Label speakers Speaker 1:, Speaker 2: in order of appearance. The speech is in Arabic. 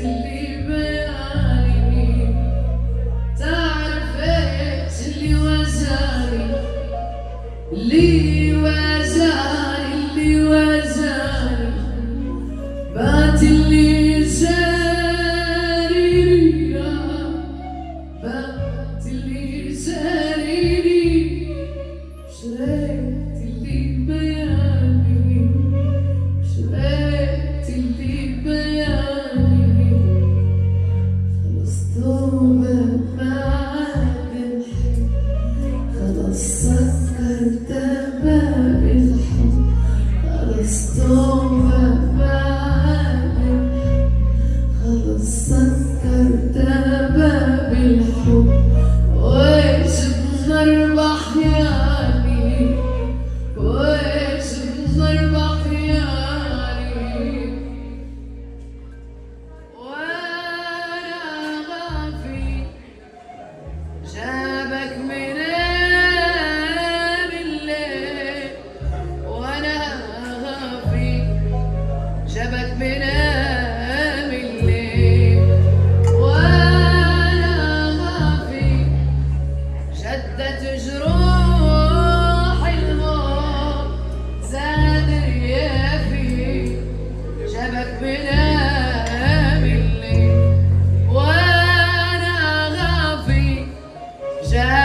Speaker 1: اللي بياني، تعرف ايش اللي وزاني، اللي وزاني، اللي وزاني، بات اللي زاريني، بات اللي زاريني، شريت اللي بياني، شريت اللي بياني، خلص توبة بعد الحب، خلص سكرت باب الحب، خلص توبة بعد الحب، خلص سكرت باب الحب، ويش بنربح يعني، ويش بنربح يعني، وانا غافي جابك منام الليل، وانا غافي جابك منام الليل، وانا غافي شدت جروح الموت، زاد ريافي جابك منام الليل، وانا غافي جابك